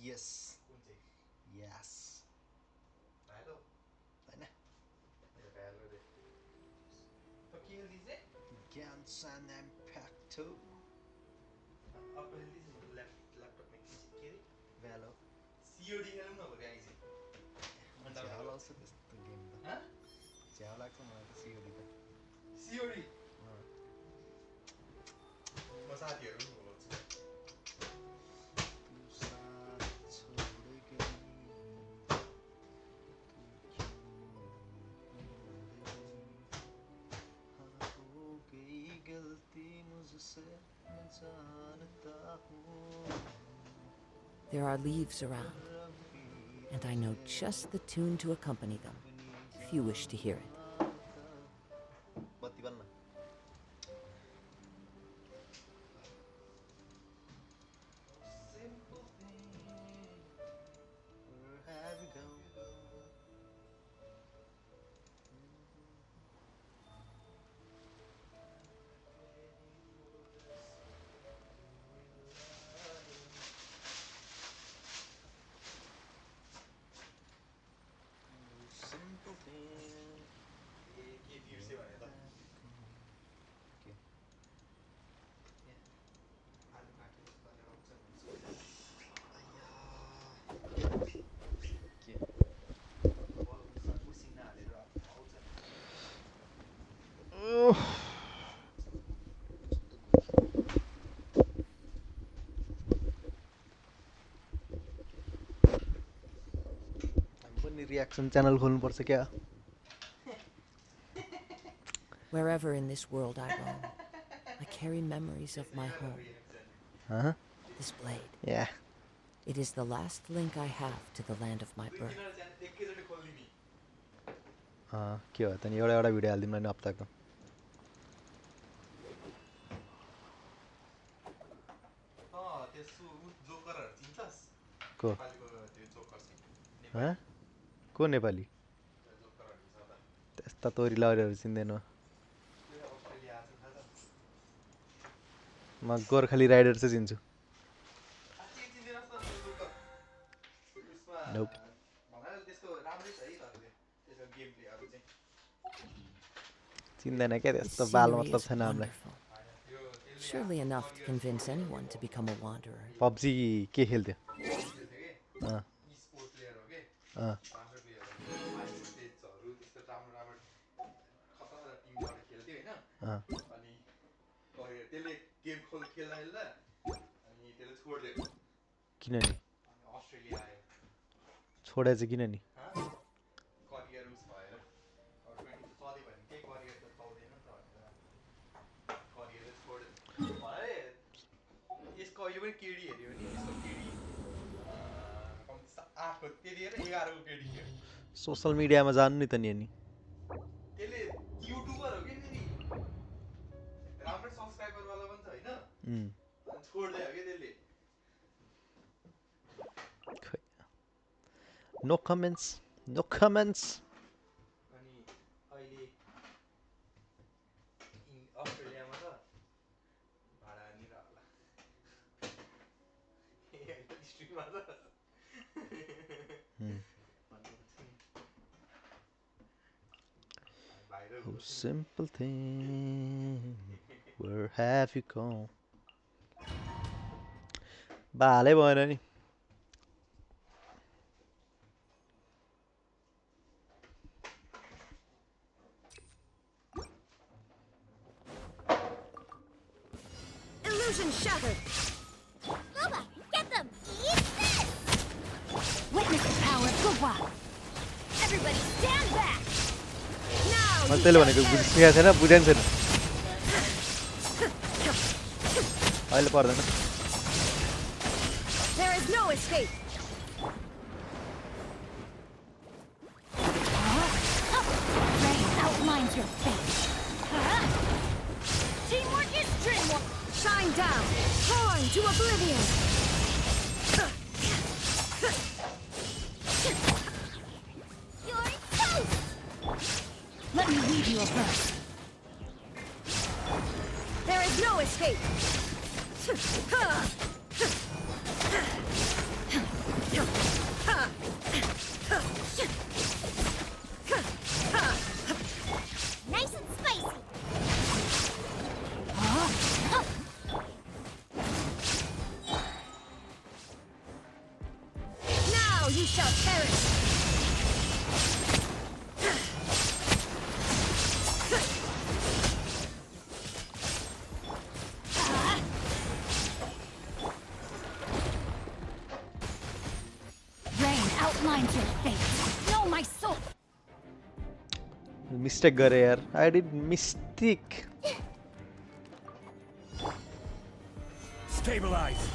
Yes. Yes. Genshin Impact 2. Valo. Chiori खेलौँ न भरे eyes ज्याउ लाग्छ त्यस्तो गेम त ज्याउ लाग्छ मलाई त सिओडी त Chiori म साथीहरु पनि बोलाउँछु तू साथ छोड़ गई तू क्यों हाँ हो गई गलती मुझसे मैं जानता हूँ There are leaves around, and I know just the tune to accompany them, if you wish to hear it. बत्ती बल्न Where have you gone? Simple thing. के बिर्स्यो भने त के आलु काटेर गरेर आउँछ के उसिना हालेर आउँछ हामी पनि रियाक्सन च्यानल खोल्नु पर्छ क्या Wherever in this world I roam, I carry memories of my home. Huh? This blade. Yeah. It is the last link I have to the land of my birth. के हो त नि एउटा video हाल्दिउँ न हप्ताको को को नेपाली त्यस्ता तोरी लहरीहरू चिन्दैन म गोर्खाली राइडर चाहिँ चिन्छु Nope. चिन्दैन क्या त्यस्तो बाल मतलब छैन हामीलाई Surely enough to convince anyone to become a wanderer. PUBG के खेल्थ्यो किन नि छोडे चाहिँ किन नि यसको अहिले पनि केडी हेर्यो भने यसको केडी 8 को त्यति हेर 11 को केडी हो सोशल मिडियामा जानु नि त नि अनि त्यसले युट्युबर हो के फेरि राम्रो सब्स्क्राइबर वाला पनि छ हैन अनि छोड्दै हो के त्यसले No comments. No comments. अनि अहिले अस्ट्रेलियामा छ भाडा नि र होला ए स्ट्रिममा छ Oh, simple thing. Where have you gone? Vale, bueno ni. Illusion shattered. Bubba, get them. Eat this. Witness the power of Gugwa. Everybody stand back. Now. मैले भनेको बुझिसकेको छैन बुझेन छैन अहिले पर्दैन is no escape. Rain outlines your fate. Teamwork is dreamwork. Shine down. Torn to oblivion. You're toast. Let me weave you a verse. There is no escape. Nice and spicy. Now you shall perish. Rain outlines your fate. Know my soul. Mistake गरे यार I did mistake Stabilize.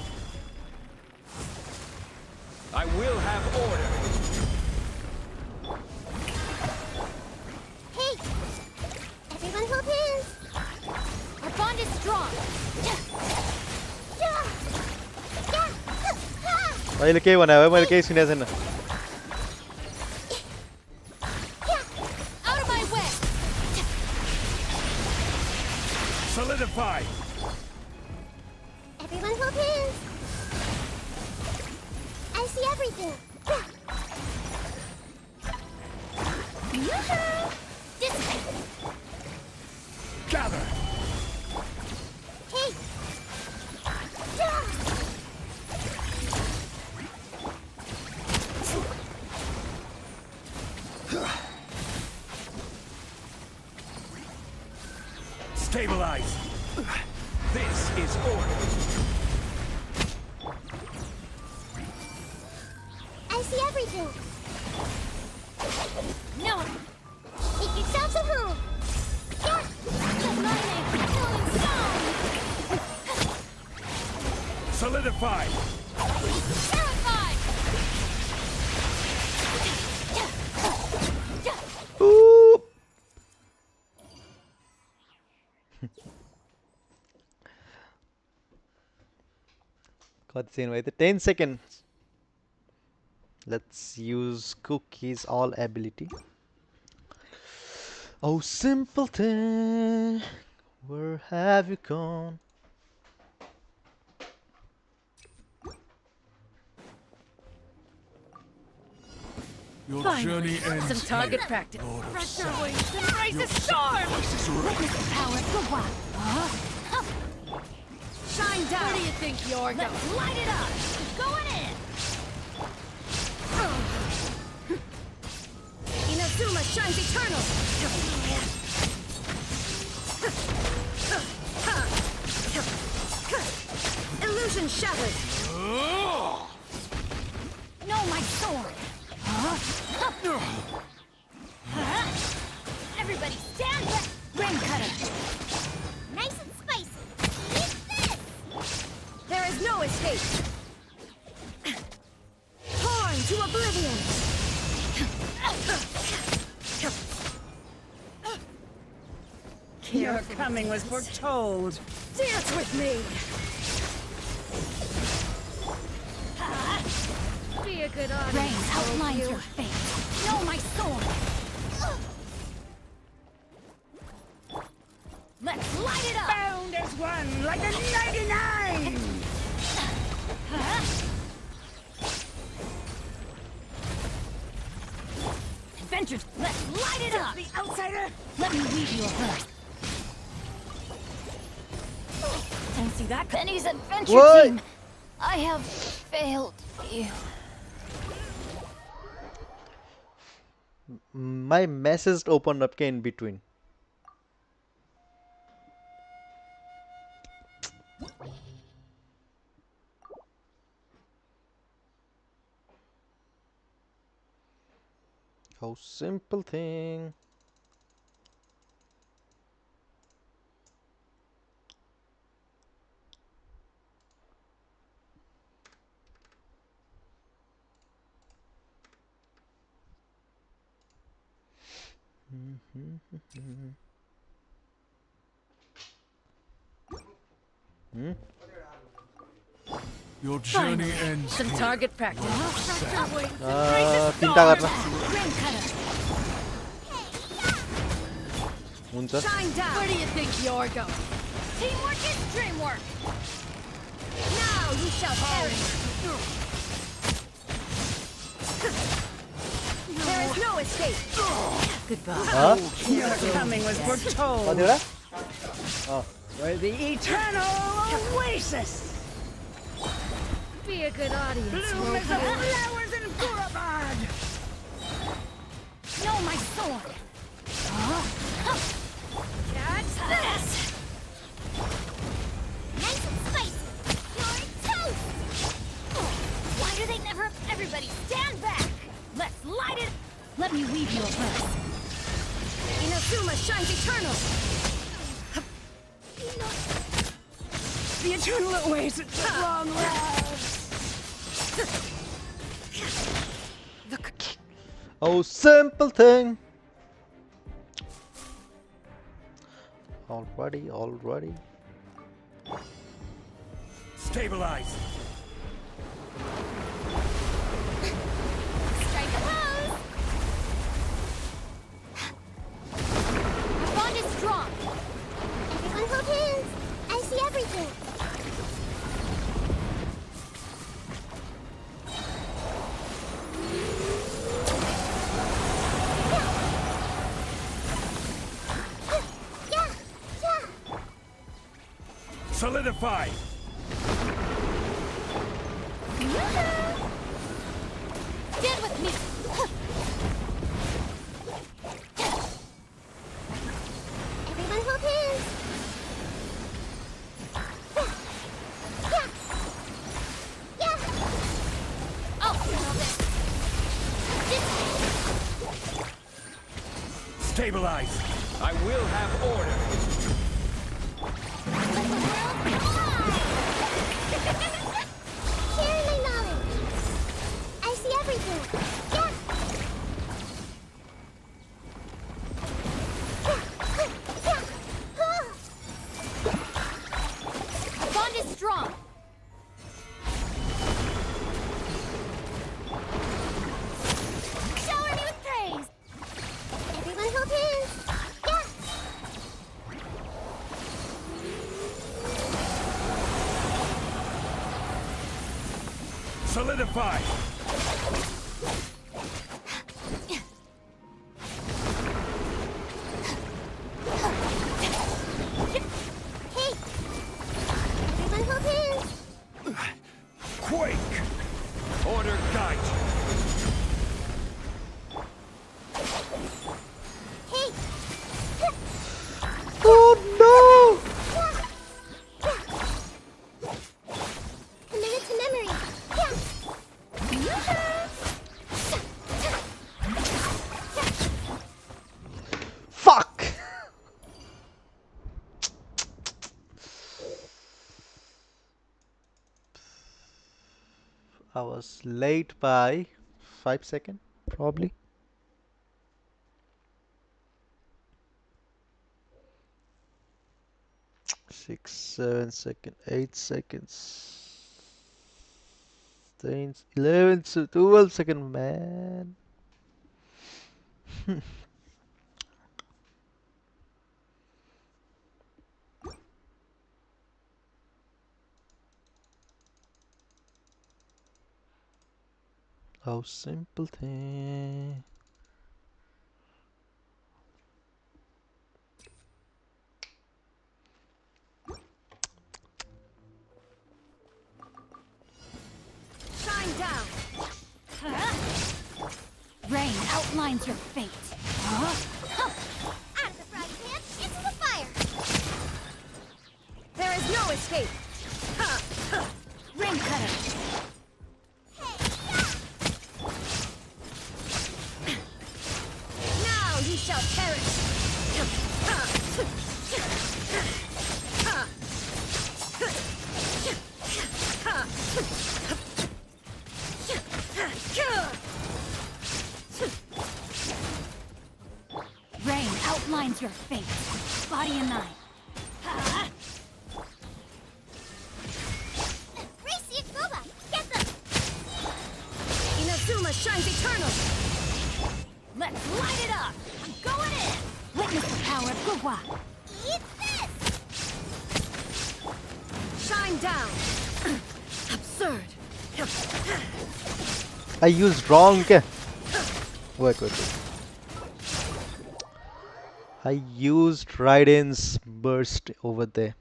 I will have order. Hey! Everyone hold hands! Our bond is strong! मैले केही भने भए मैले केही सुनेको छैन Out of my way! Solidify. Everyone hold hands! I see everything! Yoo-hoo! Dissipate! Gather. Hey! Stabilize. This is order. I see everything! No! Take yourself to home! Yeah! Killing song! Solidify. Terrified! Ooh. Cutscene with 10 seconds. Let's use cookies all ability. Oh simple thing, where have you gone? Your Finally, journey ends. some target here, practice. Lord of Press your Sound. wings and raise a storm. Voices rise. Witness the power of the wild! Shine down. Where do you think you're going? Let's light it up! Going in! Inazuma shines eternal. Illusion shattered. Know my sword! Everybody stand back! Rain cutter! Nice and spicy! Eat this! There is no escape. Torn to oblivion. Your coming was foretold. Dance with me. Be a good audience. Rain outlines your fate! Know my sword! Let's light it up! Bound as one, like a 99. Adventures! Let's light it up! The outsider. Let me weave you a verse. Fancy that? Penny's adventure What? team! I have failed you. My message opened up in between. How simple thing. Your journey ends Some here. target practice. तिनटा गर्न Rim cutter. हुन्छ Shine down. Where do you think you're going? Teamwork is dreamwork. Now you shall perish. There is no escape. Goodbye. Your coming was foretold कतिवटा for the eternal oasis. Be a good audience. Bloom as the flowers in Pubg. Know my sword. Catch this. Nice and spicy. You're toast. Why do they never? Everybody stand back. Let's light it. Let me weave you a verse. Inazuma shines eternal. The eternal oasis at long last. Oh, simple thing. Already. Stabilize. Strike a pose. Our bond is strong. Everyone hold hands. I see everything. Solidify. Stand with me. Everyone hold hands. Oh, Stabilize. I will have order. Sharing my knowledge. I see everything. Our bond is strong. Shower me with praise. Everyone hold hands. Solidify. Hey! Everyone hold hands. Quake. Order guide you. Hey! Oh no! Committed to memory. Fuck! I was late by 5 seconds, probably. Six, 7 seconds, 8 seconds, 10, 11, 12 seconds, man. Oh, simple thing. Shine down. Rain outlines your fate. Out of the frying pan, into the fire. There is no escape. Ring cutter. Now you shall perish. outlines your fate. Body and mind. Get them! Inazuma shines eternal! Let's light it up! I'm going in! Witness the power of Gugwa! Eat this! Shine down! Absurd! I used wrong. Wait. I used Raiden's burst over there.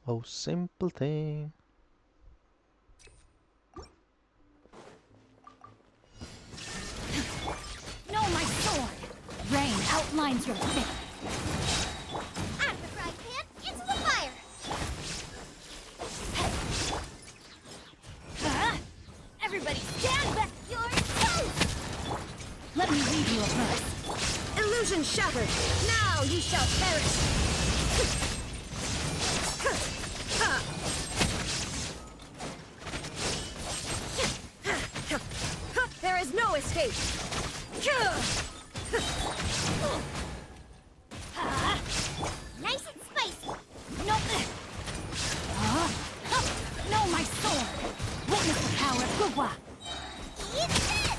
Oh, simple thing. No, my sword! Rain outlines your fate. Out of the frying pan, into the fire! Everybody stand back! You're toast! Let me read you a verse. Illusion shattered! Now you shall perish! There is no escape! Nice and spicy! No! No, my sword! Witness the power of Gugwa! Eat this!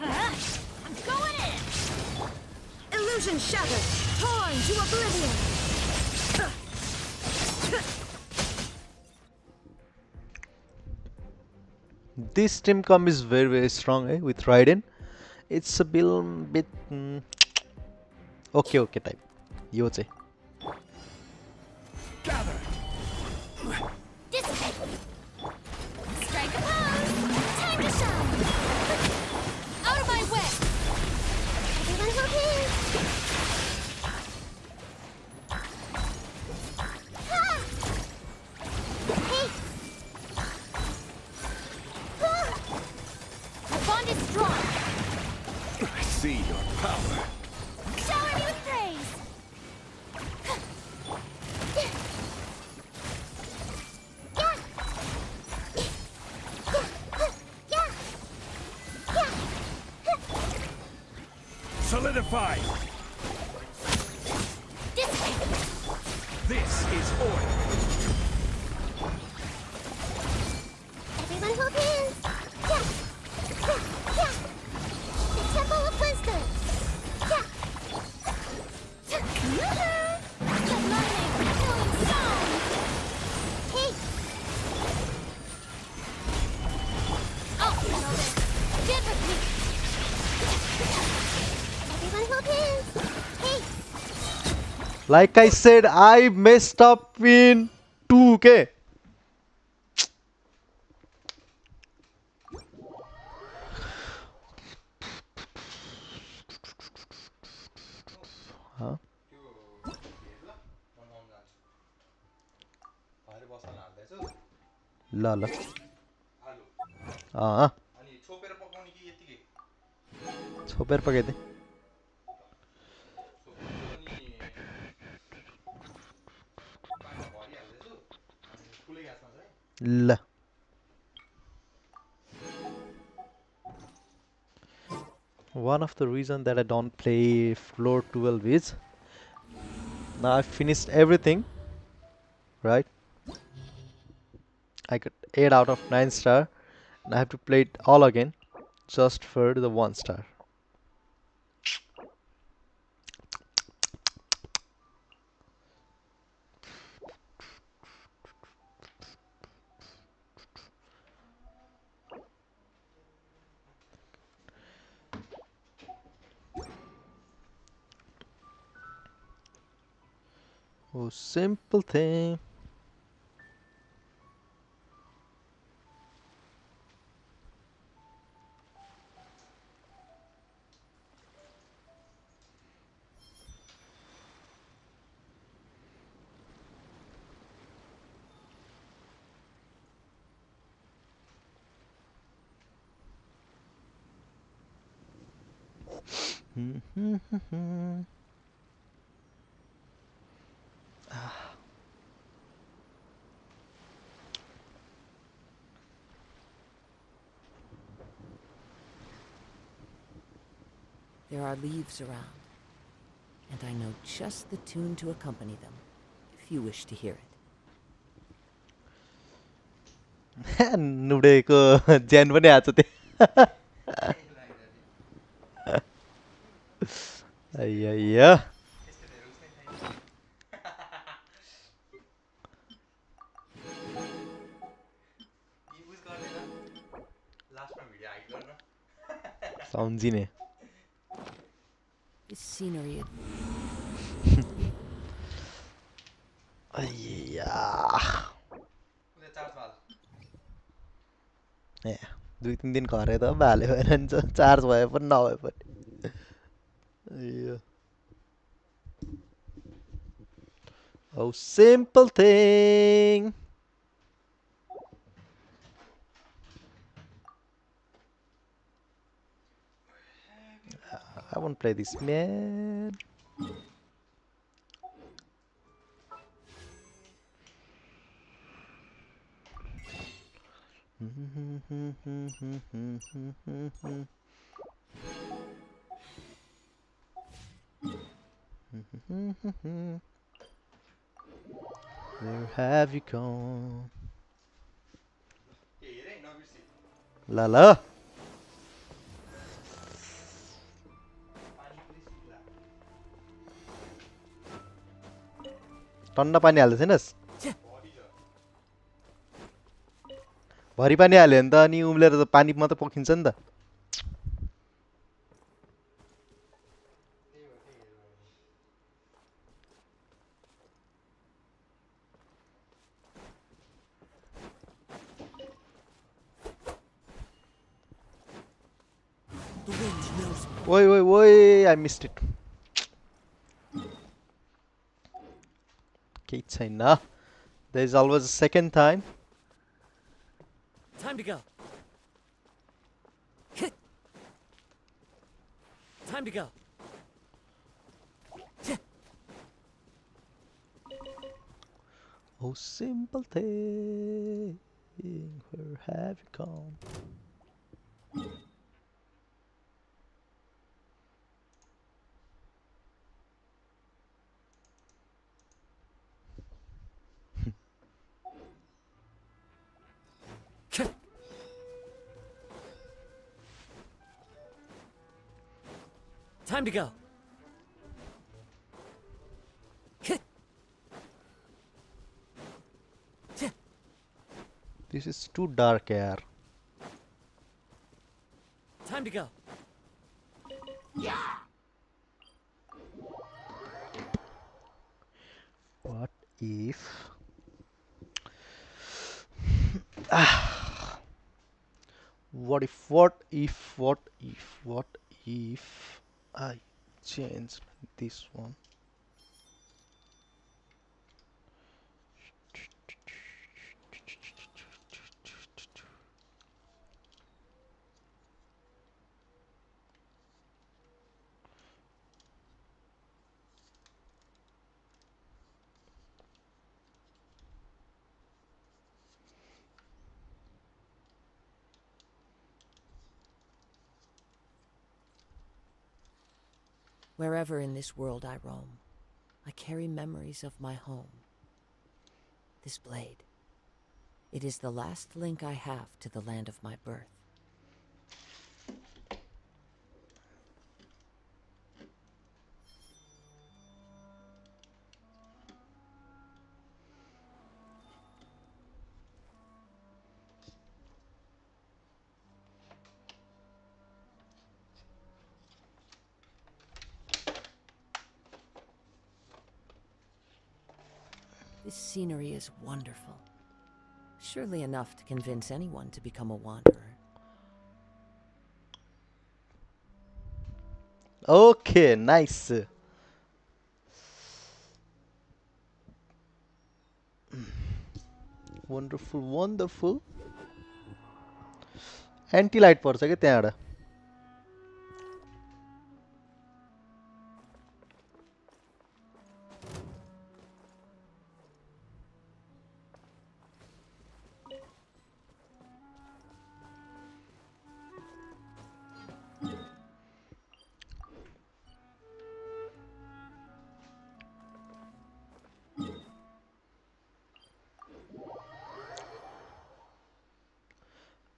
I'm going in! Illusion shattered! Torn to oblivion! This team comp is very strong with Raiden. It's a bit okay type. Yoche. Gather. Dissipate! Strike a pose! Time to shine! Out of my way! Everyone hold hands! Hey! The bond is strong! I see your power. Shower me with praise! Solidify. This is order. Everyone hold hands! The Temple of Wisdom! The lightning echoing song! Hey! Oh, no, differently! Everyone hold hands! Hey! Like I said, I messed up in 2K. Huh? La. आलु Ah, अनि छोपेर पकाउने कि यतिकै छोपेर पकाइदे. छोपेछु अनि पानी भरिहाल्दैछु अनि ठुलै ग्यासमा छ है La. One of the reasons that I don't play floor 12 is now I've finished everything, right? I got 8 out of 9 star and I have to play it all again just for the 1 star. Oh, simple thing. There are leaves around, and I know just the tune to accompany them, if you wish to hear it. नुडेको ज्यान पनि आछ त्यो अय्या त्यसको धेरै उसनै छैन use गर्दैन लास्टमा भिडियो हाइड गर्न सम्झिने This scenery is अय्या उसले चार्जमा हाल ए 2-3 दिन घरे त भाले भएन नि चार्ज भए पनि नभए पनि अय्या Oh simple thing I won't play this man Where have you gone? हेरे नबिर्सी La la. पानी प्लिज पिला ठन्डा पानी हाल्दै छैनस् बडी छ भरि पानी हाल्यो भने त अनि उम्लेर त पानी मात्र पकिन्छ नि त त्यही हो त्यही हेर the wind knows me. Oi oi oi I missed it केही छैन There is always a second time Time to go. Time to go. Oh simple thing Where have you gone? Time to go. This is too dark yaar Time to go. What if What if I change this one? Wherever in this world I roam, I carry memories of my home. This blade, it is the last link I have to the land of my birth. This scenery is wonderful. Surely enough to convince anyone to become a wanderer. Okay, nice. Wonderful, wonderful. Anti-light पर्छ के त्यहाँबाट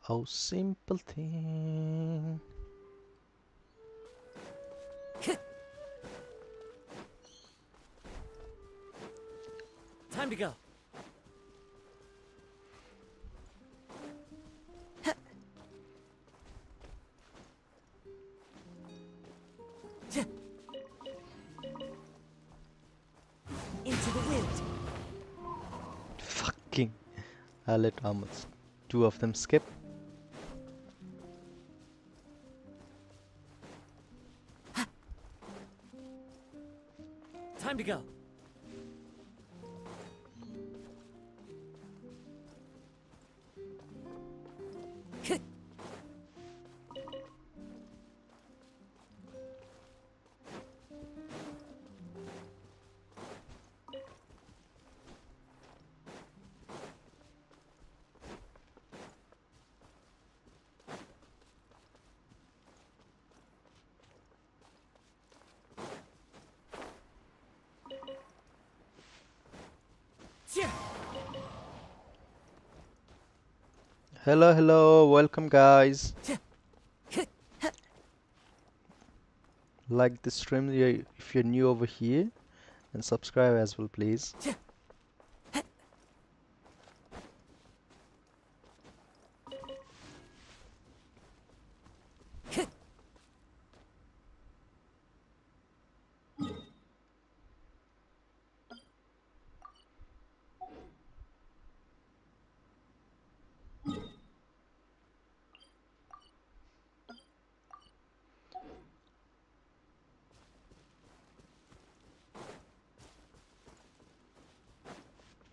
Oh, simple thing. Time to go. Into the wind. Fucking. I'll let almost 2 of them skip. Time to go. Hello, hello, welcome guys. Like the stream if you're new over here, and subscribe as well, please.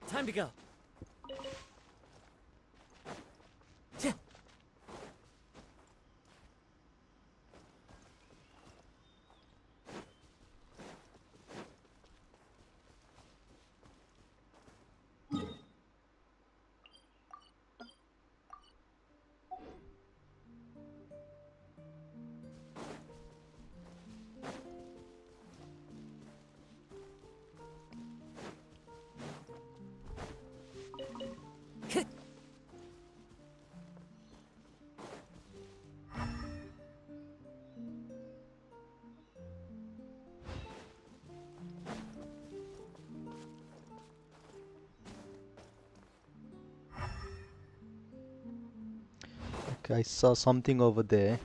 Time to go. Okay, I saw something over there.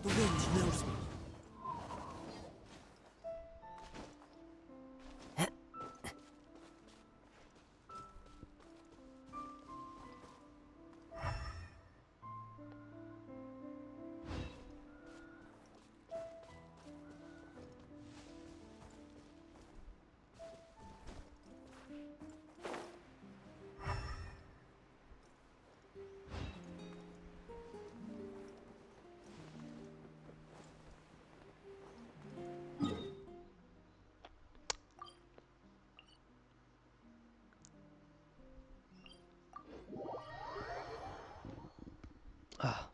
The wind knows me. Ah.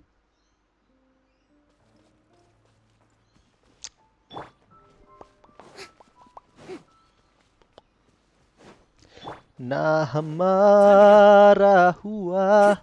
ना हमारा हुआ.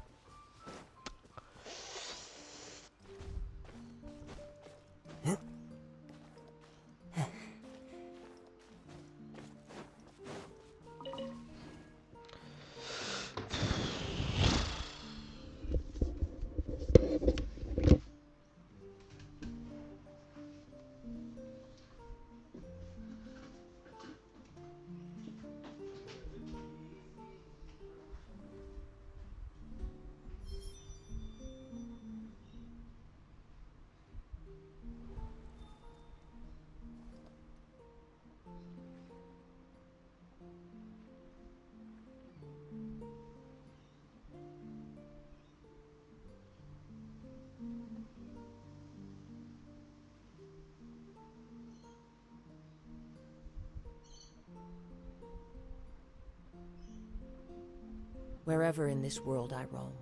Wherever in this world I roam,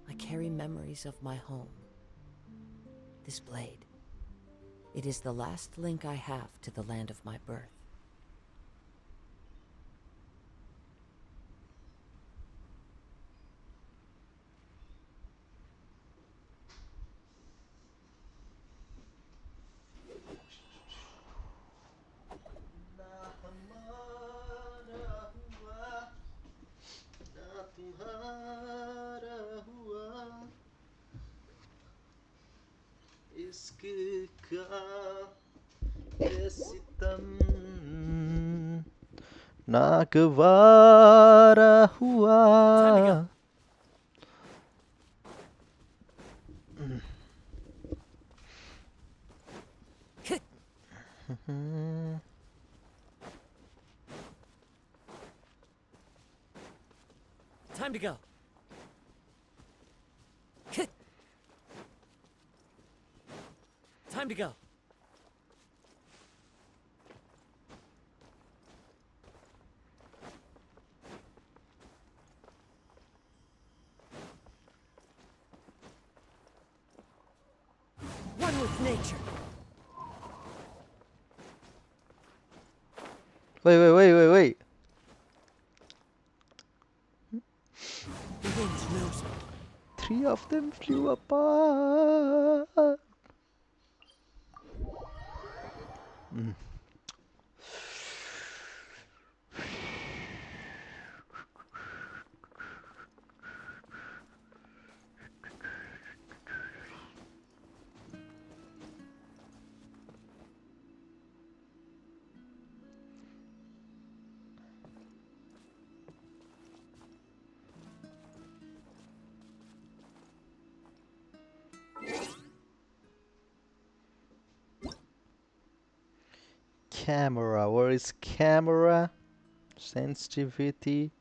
I carry memories of my home. This blade, it is the last link I have to the land of my birth. ना हमारा हुआ ना तुम्हारा हुआ इश्क का ये सितम ना गवारा हुआ Time to go. Time to go. One with nature. Wait. The wind knows me. 3 of them flew apart. Camera, where is camera? Sensitivity,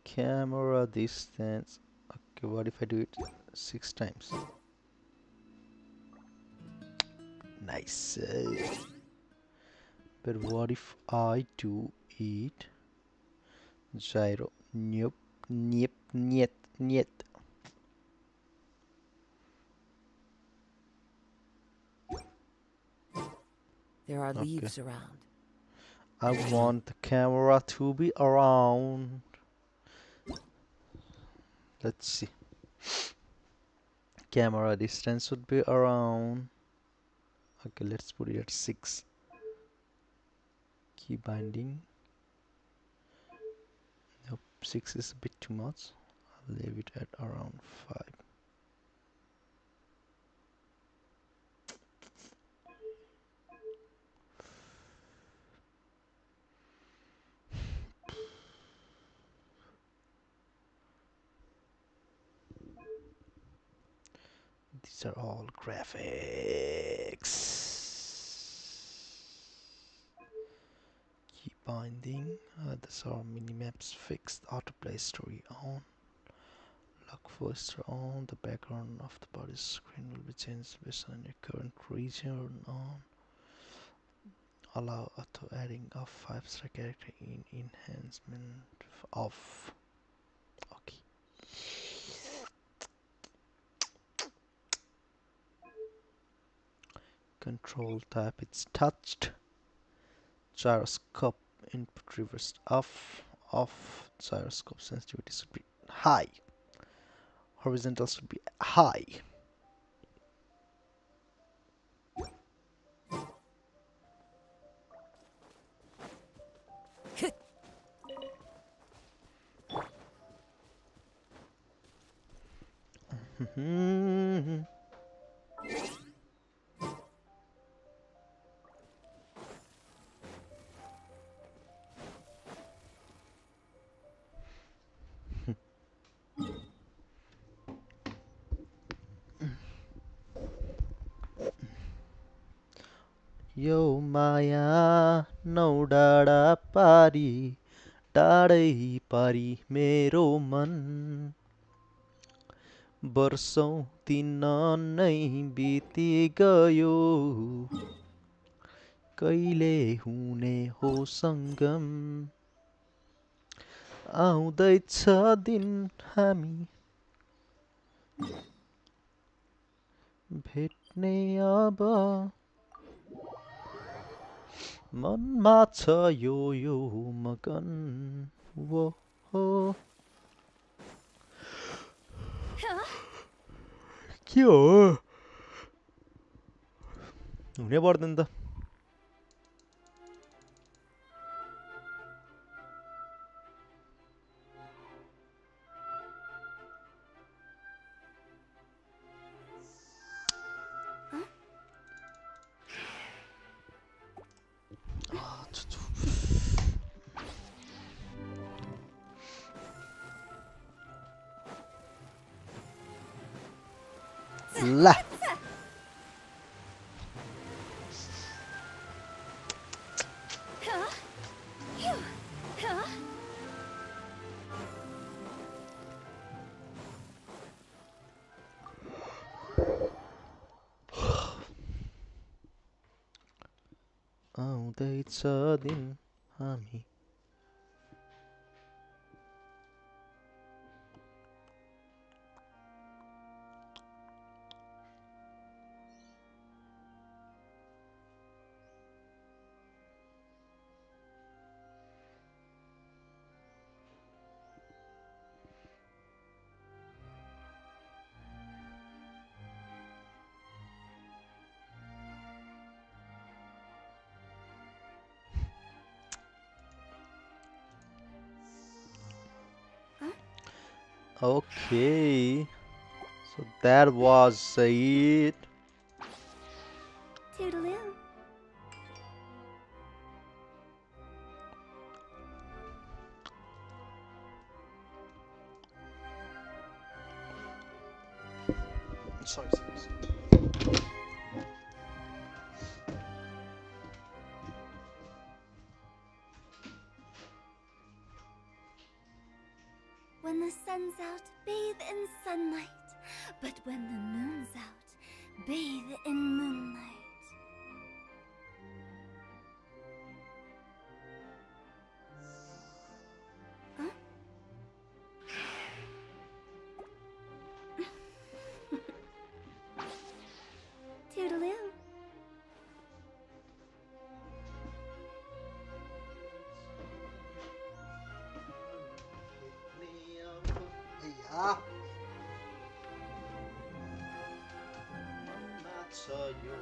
camera distance. Okay, what if I do it 6 times? Nice. But what if I do it gyro? Nope, niet. There are leaves around. I want the camera to be around. Let's see. Camera distance would be around. Okay, let's put it at 6. Key binding. Nope, 6 is a bit too much. I'll leave it at around 5. These are all graphics. Key binding. These are minimaps fixed. Autoplay story on. Lock voice on. The background of the body screen will be changed based on your current region on. Allow auto adding of 5-star character in enhancement off. Okay. Control type, it's touched. Gyroscope input reversed off. Gyroscope sensitivity should be high. Horizontal should be high. यो माया नौ डाँडा पारी टाढै पारी मेरो मन वर्षौं दिन नै बिति गयो कहिले हुने हो संगम आउँदैछ दिन हामी भेट्ने अब मनमा छ यो मगन वो हो के हो हुनै पर्दैन त ला आउँदैछ दिन हामी Okay, so that was it. Toodaloo. Sorry. When the sun's out, bathe in sunlight. But when the moon's out, bathe in moonlight. Huh? Toodaloo. Yeah. That's you.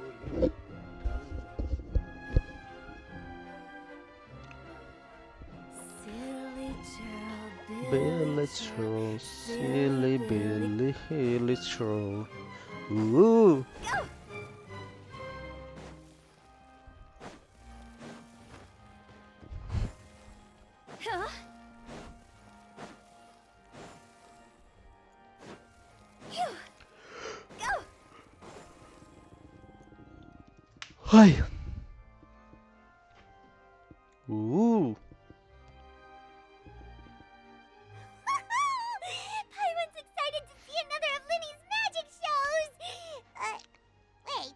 Silly churl, Billy Troll, silly Billy, Hilly Troll. Ooh. Go! Huh? Phew. Go! Hi. Ooh. Paimon's excited to see another of Linny's magic shows! Wait.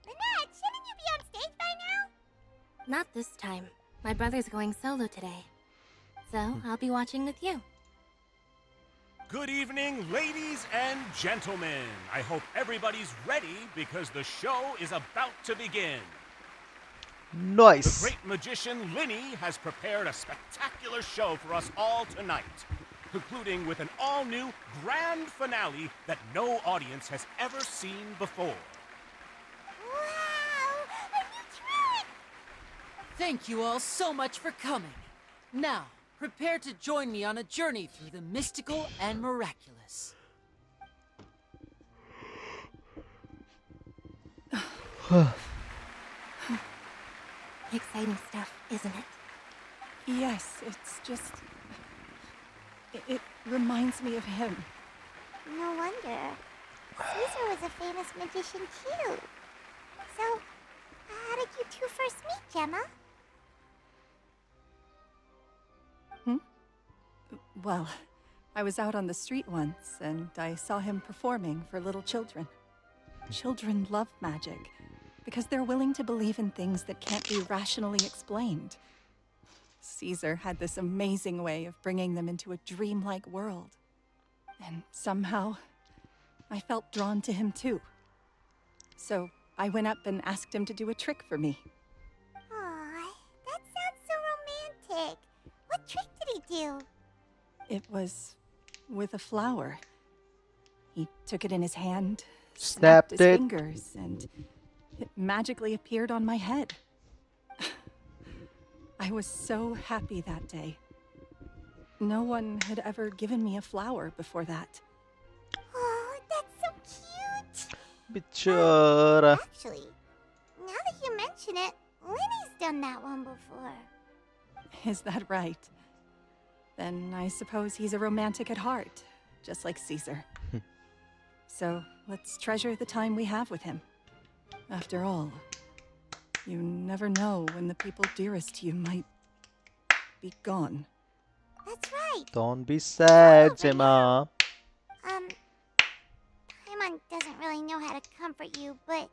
Lynette, shouldn't you be on stage by now? Not this time. My brother's going solo today. So, I'll be watching with you. Good evening, ladies and gentlemen. I hope everybody's ready because the show is about to begin. The Nice. great magician Linny has prepared a spectacular show for us all tonight, concluding with an all-new grand finale that no audience has ever seen before. Wow! A new trick! Thank you all so much for coming. Now, prepare to join me on a journey through the mystical and miraculous. Exciting stuff, isn't it? Yes, it's just... It reminds me of him. No wonder. Caesar was a famous magician too. So, how did you two first meet, Gemma? Well, I was out on the street once, and I saw him performing for little children. Children love magic, because they're willing to believe in things that can't be rationally explained. Caesar had this amazing way of bringing them into a dreamlike world. And somehow, I felt drawn to him too. So I went up and asked him to do a trick for me. Aw, that sounds so romantic. What trick did he do? It was with a flower. He took it in his hand, Snapped his it. fingers, and it magically appeared on my head. I was so happy that day. No one had ever given me a flower before that. Oh, that's so cute. Bichara. Actually, now that you mention it, Lenny's done that one before. Is that right? Then I suppose he's a romantic at heart, just like Caesar. So let's treasure the time we have with him. After all, you never know when the people dearest to you might be gone. That's right. Don't be sad, Over Gemma. Paimon doesn't really know how to comfort you, but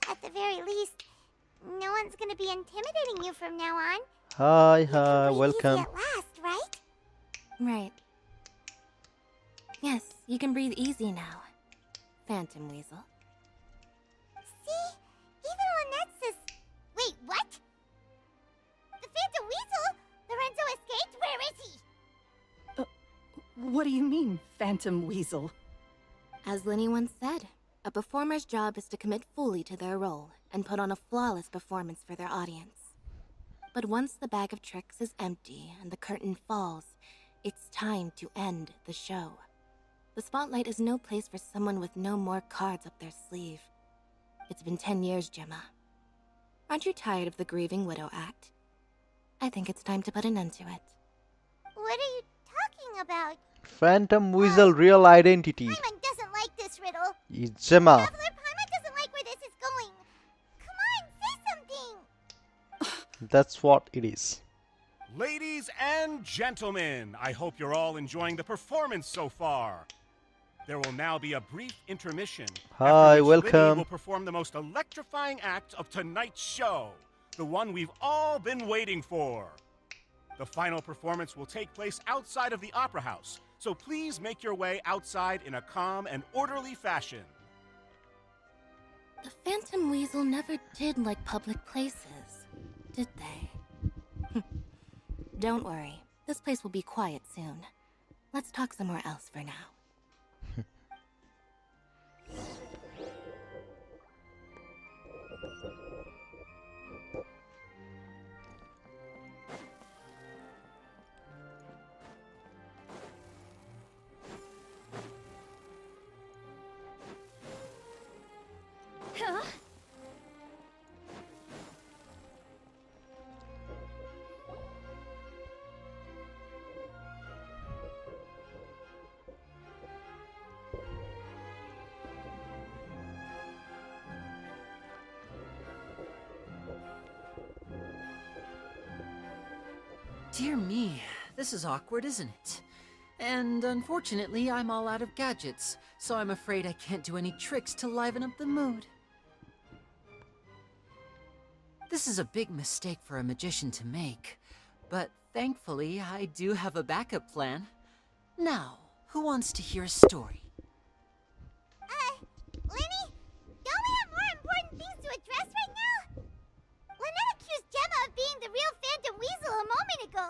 at the very least, no one's gonna be intimidating you from now on. Hi, You can hi, breathe welcome. easy at last, right? Right. Yes, you can breathe easy now, Phantom Weasel. See? Even Lynette says... Wait, what? The Phantom Weasel? Lorenzo escaped? Where is he? What do you mean, Phantom Weasel? As Lenny once said, a performer's job is to commit fully to their role and put on a flawless performance for their audience. But once the bag of tricks is empty and the curtain falls, it's time to end the show. The spotlight is no place for someone with no more cards up their sleeve. It's been 10 years, Gemma. Aren't you tired of the grieving widow act? I think it's time to put an end to it. What are you talking about? Phantom Weasel real identity Paimon doesn't like this riddle. is Gemma. Traveler, Paimon doesn't like where this is going. Come on, say something. That's what it is. Ladies and gentlemen, I hope you're all enjoying the performance so far. There will now be a brief intermission. Hi, after which Liddy welcome. will perform the most electrifying act of tonight's show, the one we've all been waiting for. The final performance will take place outside of the Opera House, so please make your way outside in a calm and orderly fashion. The Phantom Weasel never did like public places, did they? Don't worry, this place will be quiet soon. Let's talk somewhere else for now. Huh? Dear me, this is awkward, isn't it? And unfortunately, I'm all out of gadgets, so I'm afraid I can't do any tricks to liven up the mood. This is a big mistake for a magician to make, but thankfully, I do have a backup plan. Now, who wants to hear a story? Lenny? Don't we have more important things to address right now? Lynette accused Gemma of being the real Phantom Weasel a moment ago.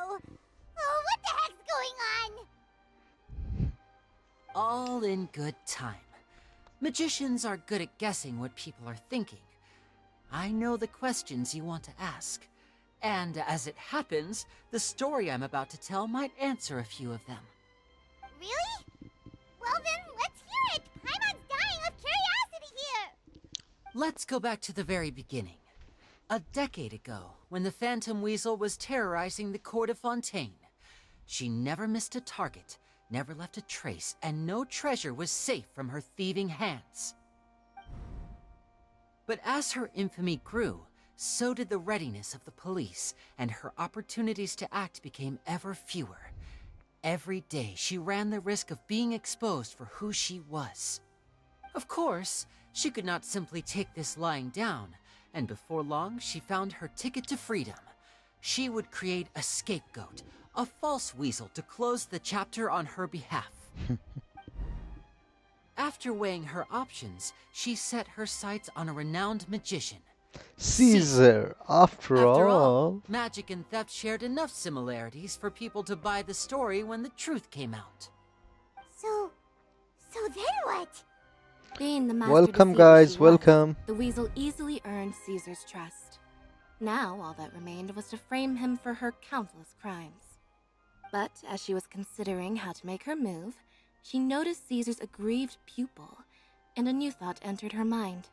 Oh, what the heck's going on? All in good time. Magicians are good at guessing what people are thinking. I know the questions you want to ask. And as it happens, the story I'm about to tell might answer a few of them. Really? Well then, let's hear it! Paimon's dying of curiosity here! Let's go back to the very beginning. A decade ago, when the Phantom Weasel was terrorizing the court of Fontaine. She never missed a target, never left a trace, and no treasure was safe from her thieving hands. But as her infamy grew, so did the readiness of the police, and her opportunities to act became ever fewer. Every day, she ran the risk of being exposed for who she was. Of course, she could not simply take this lying down, and before long, she found her ticket to freedom. she would create a scapegoat, a false weasel to close the chapter on her behalf. After weighing her options, she set her sights on a renowned magician. Caesar, after all. Magic and theft shared enough similarities for people to buy the story when the truth came out. So then what? Being the master Welcome, deceiver guys, she welcome. was, the weasel easily earned Caesar's trust. Now all that remained was to frame him for her countless crimes. But as she was considering how to make her move, she noticed Caesar's aggrieved pupil, and a new thought entered her mind.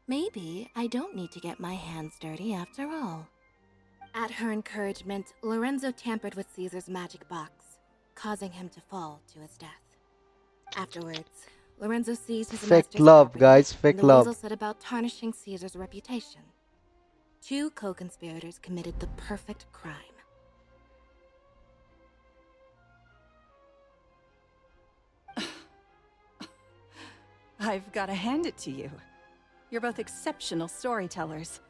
Maybe I don't need to get my hands dirty after all. At her encouragement, Lorenzo tampered with Caesar's magic box, causing him to fall to his death. Afterwards, Lorenzo seized his Fake master's love, property, guys, fake and the love. weasel set about tarnishing Caesar's reputation. Two co-conspirators committed the perfect crime. I've got to hand it to you. You're both exceptional storytellers.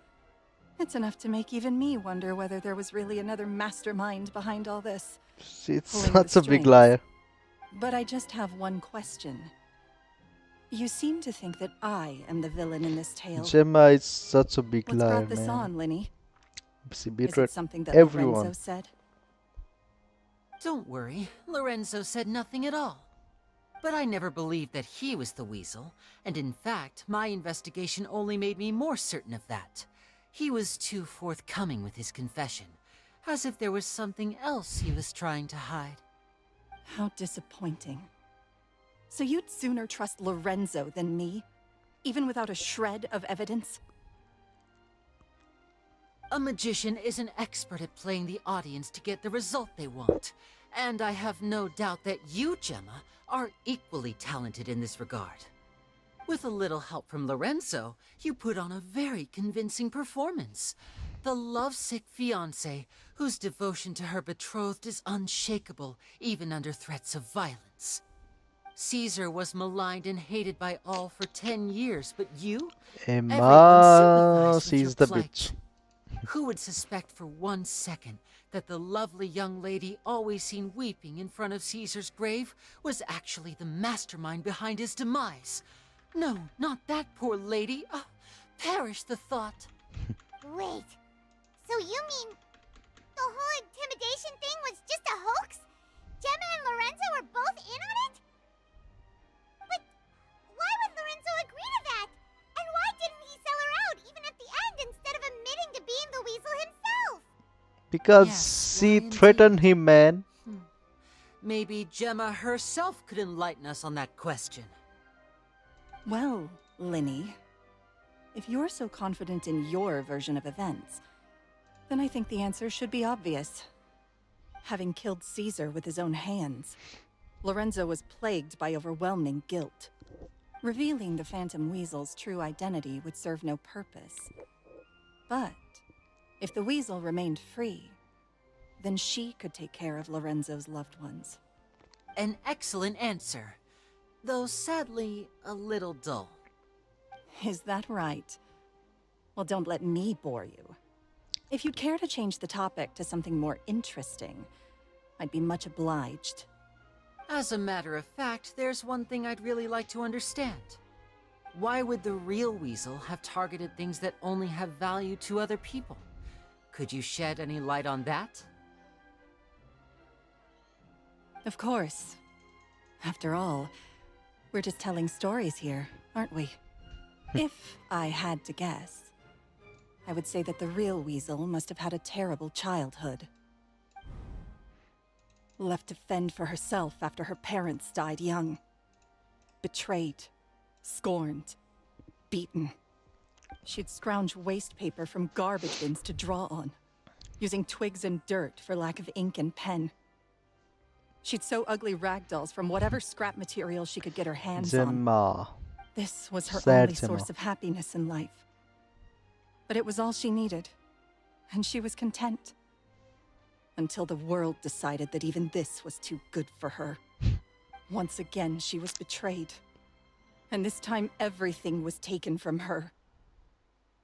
It's enough to make even me wonder whether there was really another mastermind behind all this. It's Pulling the such a big strings. liar. But I just have one question. You seem to think that I am the villain in this tale. Gemma is such a big What's liar, brought this man. on, Linny? She Is betrayed it something that everyone. Lorenzo said? Don't worry, Lorenzo said nothing at all. But I never believed that he was the weasel, and in fact, my investigation only made me more certain of that. He was too forthcoming with his confession, as if there was something else he was trying to hide. How disappointing. So you'd sooner trust Lorenzo than me? Even without a shred of evidence? A magician is an expert at playing the audience to get the result they want. And I have no doubt that you, Gemma, are equally talented in this regard. With a little help from Lorenzo, you put on a very convincing performance. The lovesick fiancé, whose devotion to her betrothed is unshakable, even under threats of violence. Caesar was maligned and hated by all for 10 years, but you? Emma, Everyone sympathized with she's your the plight. bitch. Who would suspect for 1 second that the lovely young lady always seen weeping in front of Caesar's grave was actually the mastermind behind his demise? No, not that poor lady. Perish the thought. Wait, so you mean the whole intimidation thing was just a hoax? Gemma and Lorenzo were both in on it? But why would Lorenzo agree to that? And why didn't he sell her out even at the end instead of admitting to being the weasel himself? Because Yes, she why threatened indeed? him, man. Maybe Gemma herself could enlighten us on that question. Well, Linny, if you're so confident in your version of events, then I think the answer should be obvious. Having killed Caesar with his own hands, Lorenzo was plagued by overwhelming guilt. Revealing the Phantom Weasel's true identity would serve no purpose. But if the Weasel remained free, then she could take care of Lorenzo's loved ones. An excellent answer, though sadly a little dull. Is that right? Well, don't let me bore you. If you'd care to change the topic to something more interesting, I'd be much obliged. As a matter of fact, there's one thing I'd really like to understand. Why would the real weasel have targeted things that only have value to other people? Could you shed any light on that? Of course. After all, we're just telling stories here, aren't we? If I had to guess, I would say that the real weasel must have had a terrible childhood. Left to fend for herself after her parents died young. Betrayed, scorned, beaten. She'd scrounge waste paper from garbage bins to draw on, using twigs and dirt for lack of ink and pen. She'd sew ugly rag dolls from whatever scrap material she could get her hands on. Gemma. This was her Sad only Gemma. source of happiness in life. But it was all she needed, and she was content. Until the world decided that even this was too good for her. Once again, she was betrayed. And this time, everything was taken from her.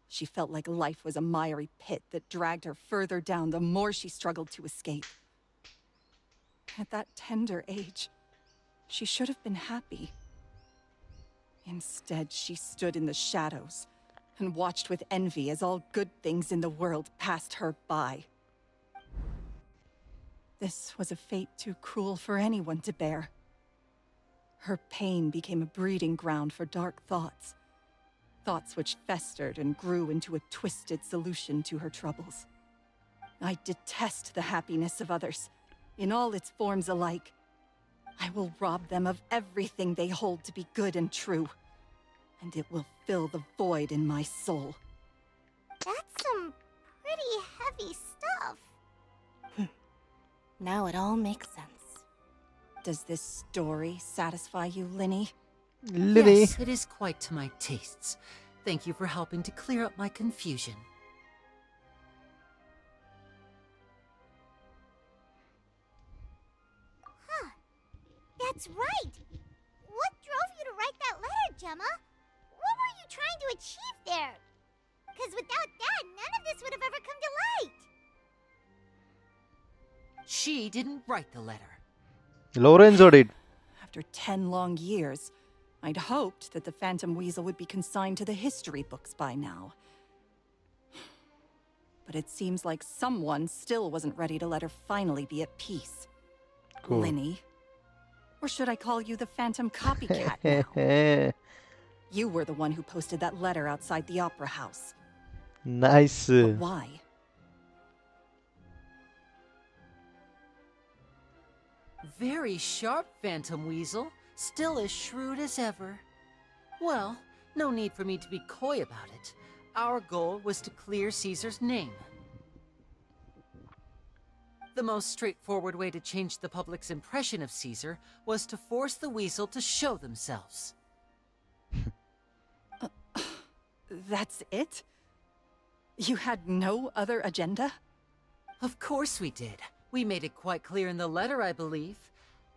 She felt like life was a miry pit that dragged her further down the more she struggled to escape. At that tender age, she should have been happy. Instead, she stood in the shadows and watched with envy as all good things in the world passed her by. This was a fate too cruel for anyone to bear. Her pain became a breeding ground for dark thoughts. Thoughts which festered and grew into a twisted solution to her troubles. I detest the happiness of others, in all its forms alike. I will rob them of everything they hold to be good and true, and it will fill the void in my soul. That's some pretty heavy stuff. Now it all makes sense. Does this story satisfy you, Linny? Linny. Yes, it is quite to my tastes. Thank you for helping to clear up my confusion. Huh. That's right. What drove you to write that letter, Gemma? What were you trying to achieve there? Because without that, none of this would have ever come to light. She didn't write the letter. Lorenzo did. After 10 long years, I'd hoped that the Phantom Weasel would be consigned to the history books by now. But it seems like someone still wasn't ready to let her finally be at peace. Cool. Linny. Or should I call you the Phantom Copycat now? You were the one who posted that letter outside the Opera House. Nice. But why? Very sharp, Phantom Weasel. Still as shrewd as ever. Well, no need for me to be coy about it. Our goal was to clear Caesar's name. The most straightforward way to change the public's impression of Caesar was to force the Weasel to show themselves. That's it? You had no other agenda? Of course we did. We made it quite clear in the letter, I believe.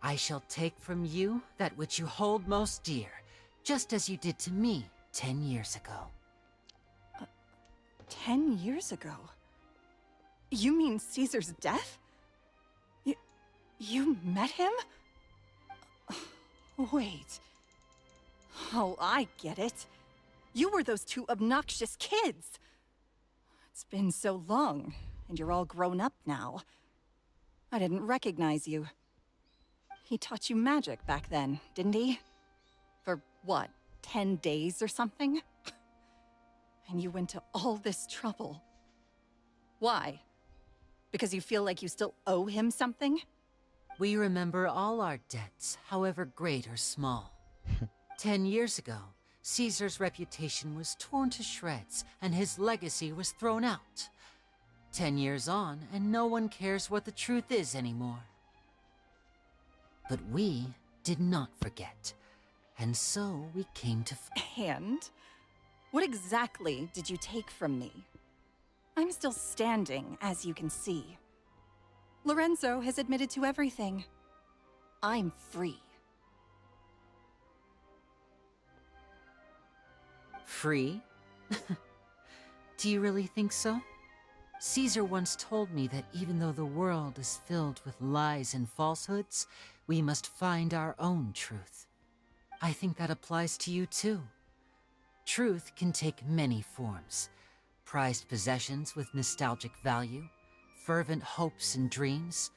I shall take from you that which you hold most dear, just as you did to me 10 years ago. 10 years ago? You mean Caesar's death? You met him? Wait. Oh, I get it. You were those two obnoxious kids. It's been so long, and you're all grown up now. I didn't recognize you. He taught you magic back then, didn't he? For what, 10 days or something? And you went to all this trouble. Why? Because you feel like you still owe him something? We remember all our debts, however great or small. 10 years ago, Caesar's reputation was torn to shreds, and his legacy was thrown out. 10 years on, and no one cares what the truth is anymore. But we did not forget, and so we came to... And? What exactly did you take from me? I'm still standing, as you can see. Lorenzo has admitted to everything. I'm free. Free? Do you really think so? Caesar once told me that even though the world is filled with lies and falsehoods, we must find our own truth. I think that applies to you too. Truth can take many forms. Prized possessions with nostalgic value, fervent hopes and dreams,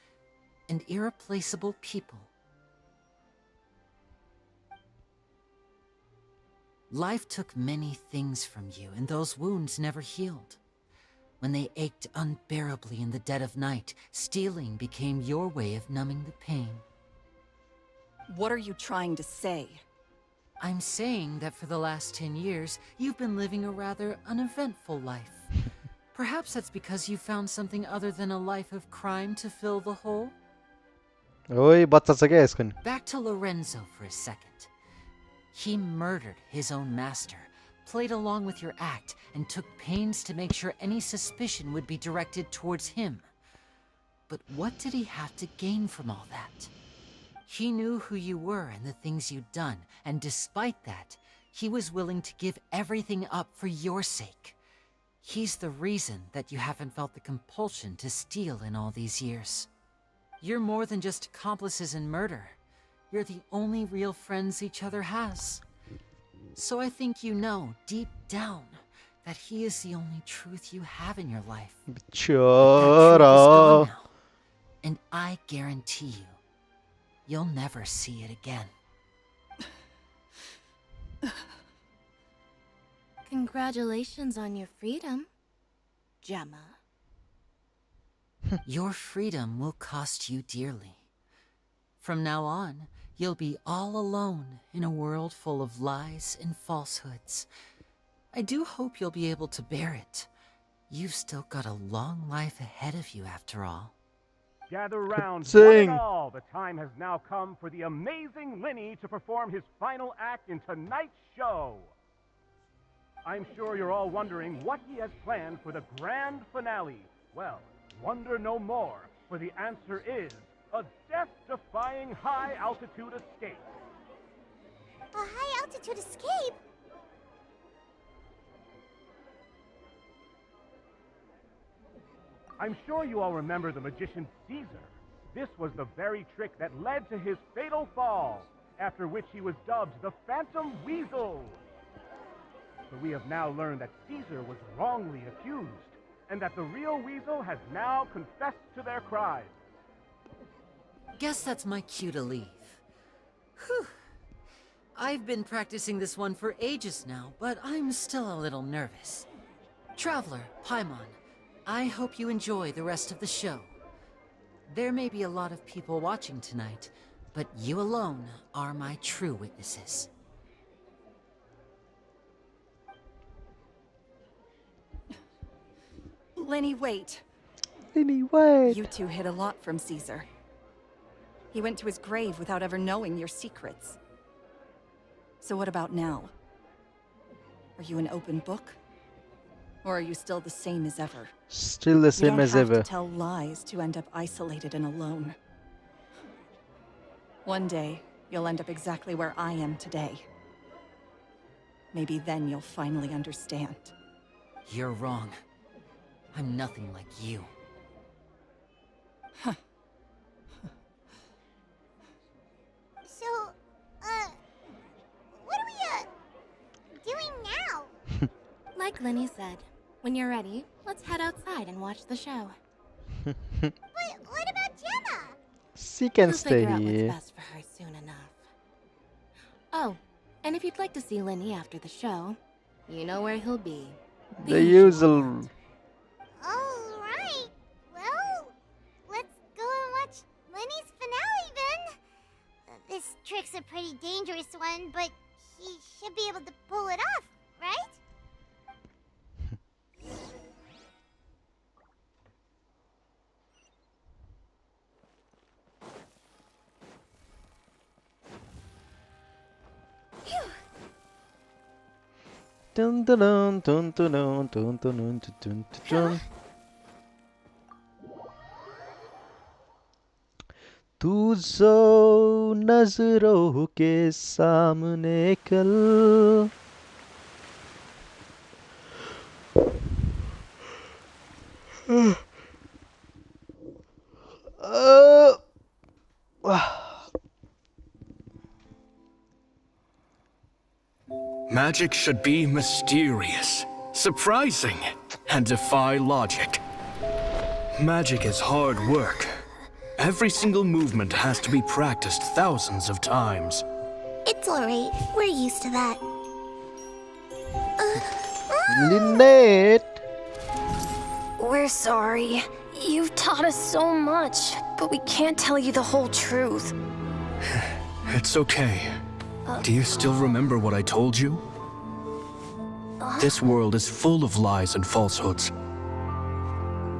and irreplaceable people. Life took many things from you, and those wounds never healed. When they ached unbearably in the dead of night, stealing became your way of numbing the pain. What are you trying to say? I'm saying that for the last 10 years, you've been living a rather uneventful life. Perhaps that's because you found something other than a life of crime to fill the hole? Oi, बच्चा छ क्या यसको नि? Back to Lorenzo for a second. He murdered his own master, played along with your act, and took pains to make sure any suspicion would be directed towards him. But what did he have to gain from all that? He knew who you were and the things you'd done, and despite that, he was willing to give everything up for your sake. He's the reason that you haven't felt the compulsion to steal in all these years. You're more than just accomplices in murder. You're the only real friends each other has. So I think you know, deep down, that he is the only truth you have in your life. But that truth is gone now. And I guarantee you, you'll never see it again. Congratulations on your freedom, Gemma. Your freedom will cost you dearly. From now on, you'll be all alone in a world full of lies and falsehoods. I do hope you'll be able to bear it. You've still got a long life ahead of you after all. Gather round, Sing. one and all. The time has now come for the amazing Lenny to perform his final act in tonight's show. I'm sure you're all wondering what he has planned for the grand finale. Well, wonder no more, for the answer is a death-defying high-altitude escape. A high-altitude escape? I'm sure you all remember the magician Caesar. This was the very trick that led to his fatal fall, after which he was dubbed the Phantom Weasel. But we have now learned that Caesar was wrongly accused, and that the real Weasel has now confessed to their crime. Guess that's my cue to leave. Whew. I've been practicing this one for ages now, but I'm still a little nervous. Traveler, Paimon, I hope you enjoy the rest of the show. There may be a lot of people watching tonight, but you alone are my true witnesses. Lenny, wait. Lenny, wait. You two hid a lot from Caesar. He went to his grave without ever knowing your secrets. So what about now? Are you an open book? Or are you still the same as ever? Still the same as ever. ever. You don't have to tell lies to end up isolated and alone. One day, you'll end up exactly where I am today. Maybe then you'll finally understand. You're wrong. I'm nothing like you. So, what are we, doing now? Like Lenny said, when you're ready, let's head outside and watch the show. But what about Gemma? She can We'll stay figure out here. what's best for her soon enough. Oh, and if you'd like to see Lenny after the show, you know where he'll be. The usual. Alright. Well, let's go and watch Lenny's finale then. This trick's a pretty dangerous one, but he should be able to pull it off, right? Dun dun dun dun dun dun dun dun dun dun. तू जो नजरों के सामने कल Magic should be mysterious, surprising, and defy logic. Magic is hard work. Every single movement has to be practiced thousands of times. It's alright. We're used to that. Lynette. We're sorry. You've taught us so much, but we can't tell you the whole truth. It's okay. Do you still remember what I told you? This world is full of lies and falsehoods.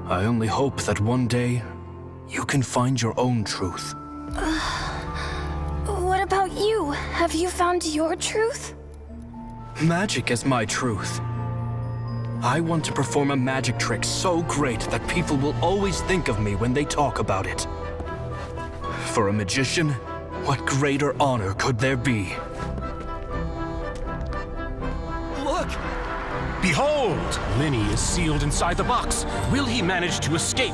I only hope that one day you can find your own truth. What about you? Have you found your truth? Magic is my truth. I want to perform a magic trick so great that people will always think of me when they talk about it. For a magician, what greater honor could there be? Look! Behold! Lenny is sealed inside the box. Will he manage to escape?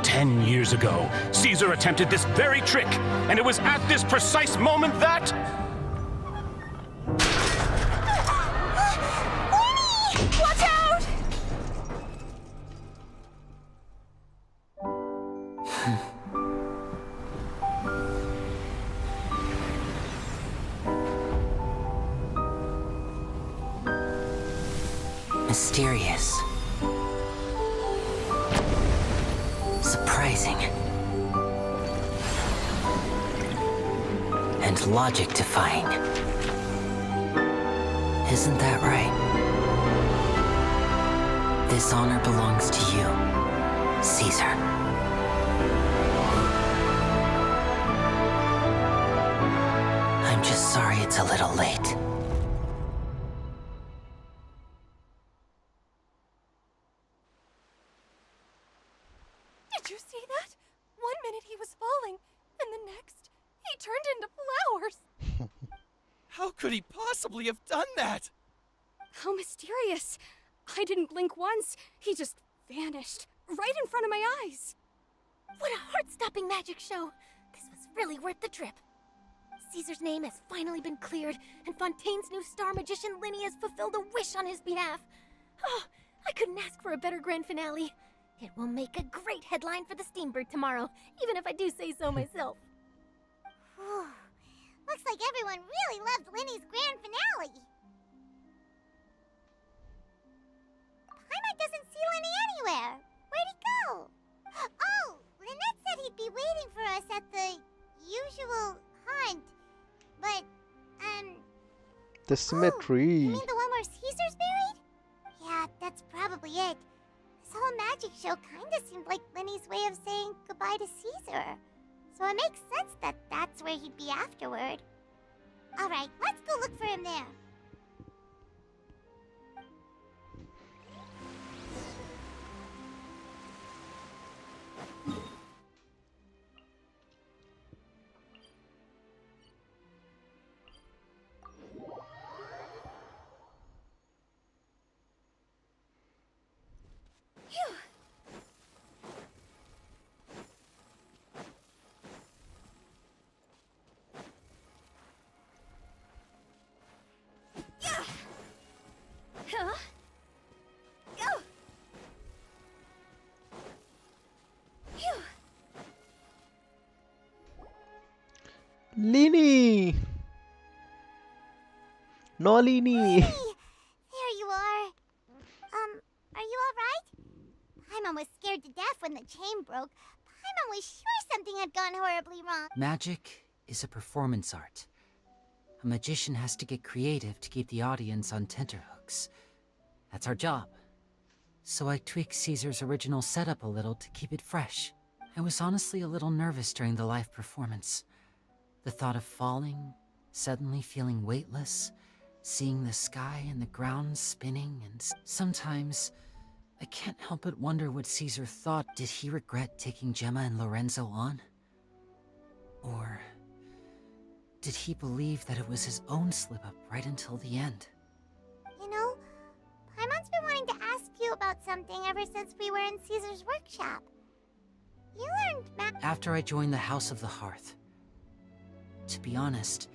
10 years ago, Caesar attempted this very trick, and it was at this precise moment that... Lenny! Watch out! Mysterious. Surprising. And logic-defying. Isn't that right? This honor belongs to you, Caesar. I'm just sorry it's a little late. Did you see that? 1 minute he was falling, and the next, he turned into flowers. How could he possibly have done that? How mysterious. I didn't blink once. He just vanished, right in front of my eyes. What a heart-stopping magic show. This was really worth the trip. Caesar's name has finally been cleared, and Fontaine's new star magician Lenny has fulfilled a wish on his behalf. Oh, I couldn't ask for a better grand finale. It will make a great headline for the Steambird tomorrow, even if I do say so myself. Looks like everyone really loved Lenny's grand finale. Paimon doesn't see Lenny anywhere. Where'd he go? Oh, Lynette said he'd be waiting for us at the usual hunt. But, The cemetery. You mean the one where Caesar's buried? Yeah, that's probably it. This whole magic show kinda seemed like Lenny's way of saying goodbye to Caesar. So it makes sense that that's where he'd be afterward. Alright, let's go look for him there. Lenny! No, Lenny! There you are. Are you alright? Paimon was scared to death when the chain broke. Paimon was sure something had gone horribly wrong. Magic is a performance art. A magician has to get creative to keep the audience on tenterhooks. That's our job. So I tweaked Caesar's original setup a little to keep it fresh. I was honestly a little nervous during the live performance. The thought of falling, suddenly feeling weightless, seeing the sky and the ground spinning, and sometimes I can't help but wonder what Caesar thought. Did he regret taking Gemma and Lorenzo on? Or did he believe that it was his own slip-up right until the end? You know, Paimon's been wanting to ask you about something ever since we were in Caesar's workshop. You learned After I joined the House of the Hearth. To be honest,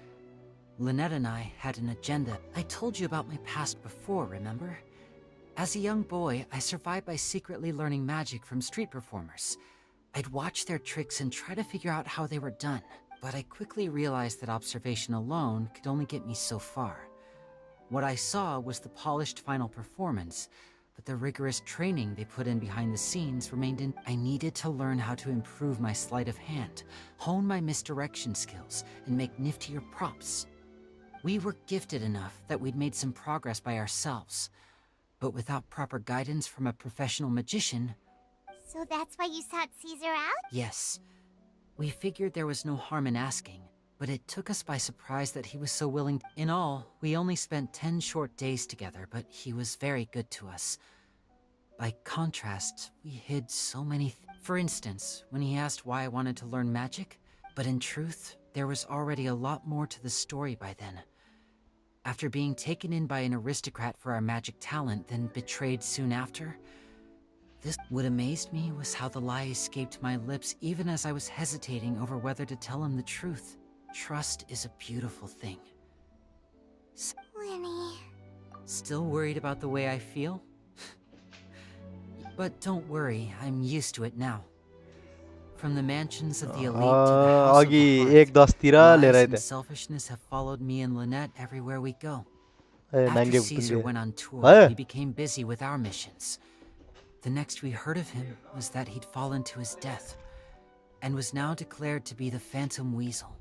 Lynette and I had an agenda. I told you about my past before, remember? As a young boy, I survived by secretly learning magic from street performers. I'd watch their tricks and try to figure out how they were done, but I quickly realized that observation alone could only get me so far. What I saw was the polished final performance, but the rigorous training they put in behind the scenes remained in. I needed to learn how to improve my sleight of hand, hone my misdirection skills, and make niftier props. We were gifted enough that we'd made some progress by ourselves, but without proper guidance from a professional magician. So that's why you sought Caesar out? Yes. We figured there was no harm in asking, but it took us by surprise that he was so willing. In all, we only spent 10 short days together, but he was very good to us. By contrast, we hid so many For instance, when he asked why I wanted to learn magic, but in truth, there was already a lot more to the story by then. After being taken in by an aristocrat for our magic talent, then betrayed soon after, what amazed me was how the lie escaped my lips even as I was hesitating over whether to tell him the truth. Trust is a beautiful thing. Lenny. Still worried about the way I feel? But don't worry, I'm used to it now. From the mansions of the elite to the house of the heart, lies and selfishness have followed me and Lynette everywhere we go. After Caesar went on tour, we became busy with our missions. The next we heard of him was that he'd fallen to his death, and was now declared to be the Phantom Weasel.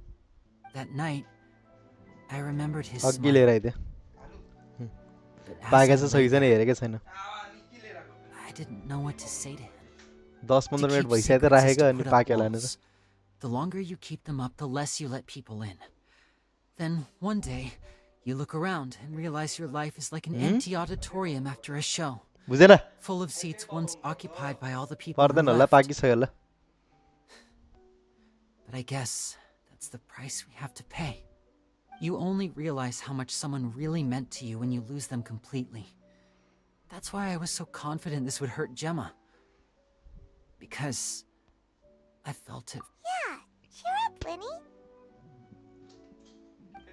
That night, I remembered his smile. But as I lay there, I didn't know what to say to him. 10-15 minute भइसक्यो त राखेको अनि पाक्यो होला नि त. The longer you keep them up, the less you let people in. Then one day, you look around and realize your life is like an empty auditorium after a show. बुझेन? Full of seats once occupied by all the people who पर्दैन होला left. पाकिसक्यो होला. But I guess that's the price we have to pay. You only realize how much someone really meant to you when you lose them completely. That's why I was so confident this would hurt Gemma. Because I felt it. Yeah, cheer up, Lenny.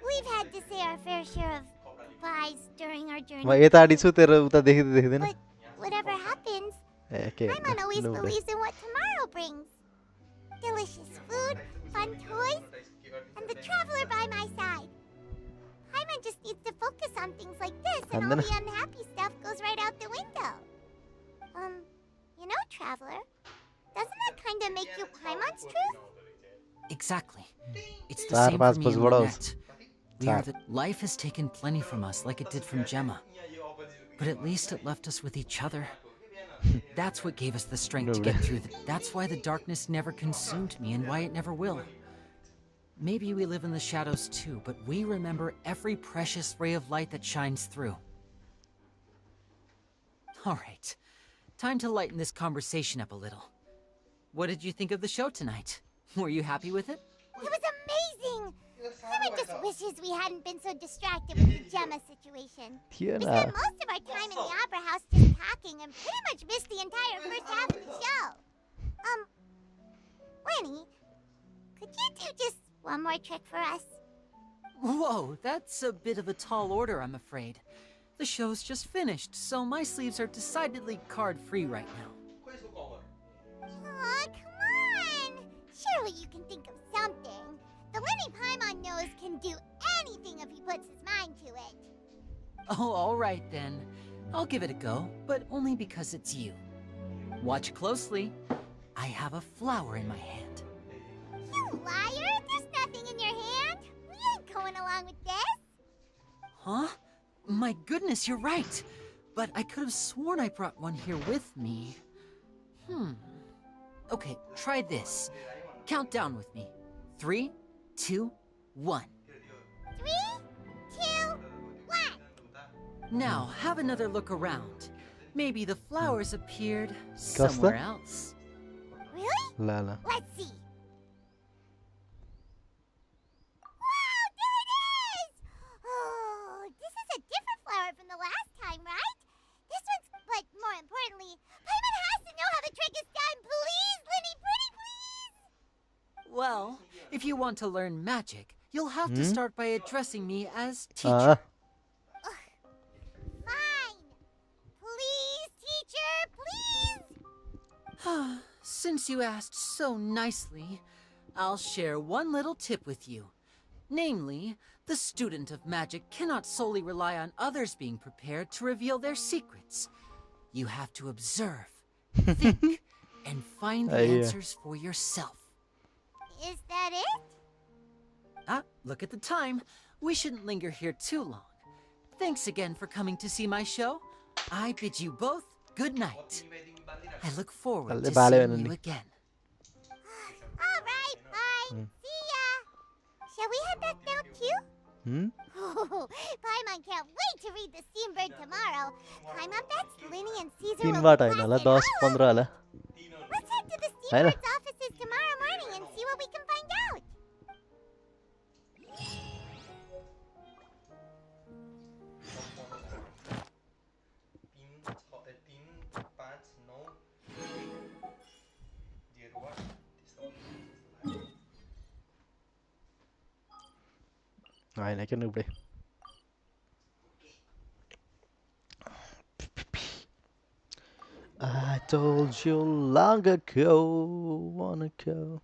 We've had to say our fair share of goodbyes during our journey. म यता आडी छु तेरो उता देख्दैन. But whatever happens, Paimon always believes in what tomorrow brings. Delicious food, fun toys, and the traveler by my side. Paimon just needs to focus on things like this, and all the unhappy stuff goes right out the window. You know, traveler, doesn't that kind of make you Paimon's truth? Exactly. It's the same for me and Lynette. Life has taken plenty from us, like it did from Gemma. But at least it left us with each other. That's what gave us the strength to get through That's why the darkness never consumed me and why it never will. Maybe we live in the shadows too, but we remember every precious ray of light that shines through. All right. Time to lighten this conversation up a little. What did you think of the show tonight? Were you happy with it? It was amazing! Paimon just wishes we hadn't been so distracted with the Gemma situation. We spent most of our time in the opera house just packing and pretty much missed the entire first half of the show. Lenny, could you do just one more trick for us? Whoa, that's a bit of a tall order, I'm afraid. The show's just finished, so my sleeves are decidedly card-free right now. Aw, come on! Surely you can think of something. The Lenny Paimon knows can do anything if he puts his mind to it. Oh, all right then. I'll give it a go, but only because it's you. Watch closely. I have a flower in my hand. You liar! There's nothing in your hand! We ain't going along with this! Huh? My goodness, you're right. But I could have sworn I brought one here with me. Okay, try this. Count down with me. 3, 2, 1. 3, 2, 1. Now, have another look around. Maybe the flowers appeared somewhere else. Really? Lala. Let's see. Wow, there it is! Oh, this is a different flower from the last time, right? This one's, but more importantly, Paimon has to know how the trick is done. Please, Lenny, pretty please! Well, if you want to learn magic, you'll have to start by addressing me as teacher. Fine. Please, teacher, please! Since you asked so nicely, I'll share one little tip with you. Namely, the student of magic cannot solely rely on others being prepared to reveal their secrets. You have to observe, think, and find the answers for yourself. Is that it? Look at the time. We shouldn't linger here too long. Thanks again for coming to see my show. I bid you both good night. I look forward to seeing you again. All right, fine. See ya. Shall we head back now too? Oh, Paimon can't wait to read the Steambird tomorrow. Paimon bets Lenny and Caesar will be blasted all over. Let's head to the Steambird's offices tomorrow morning and see what we can find out. Này này cái noob đi. I told you long ago, wanna go.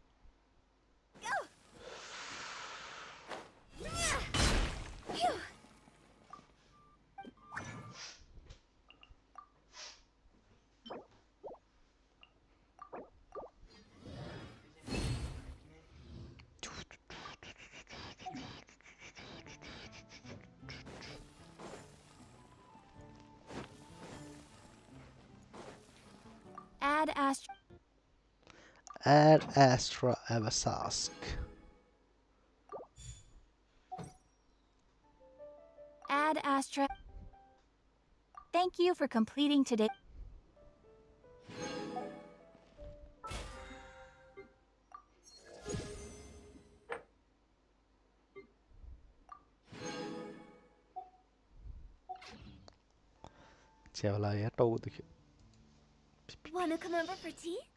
Add Astra Avasask. Add Astra. Thank you for completing today. Chào lại tu từ. Wanna come over for tea?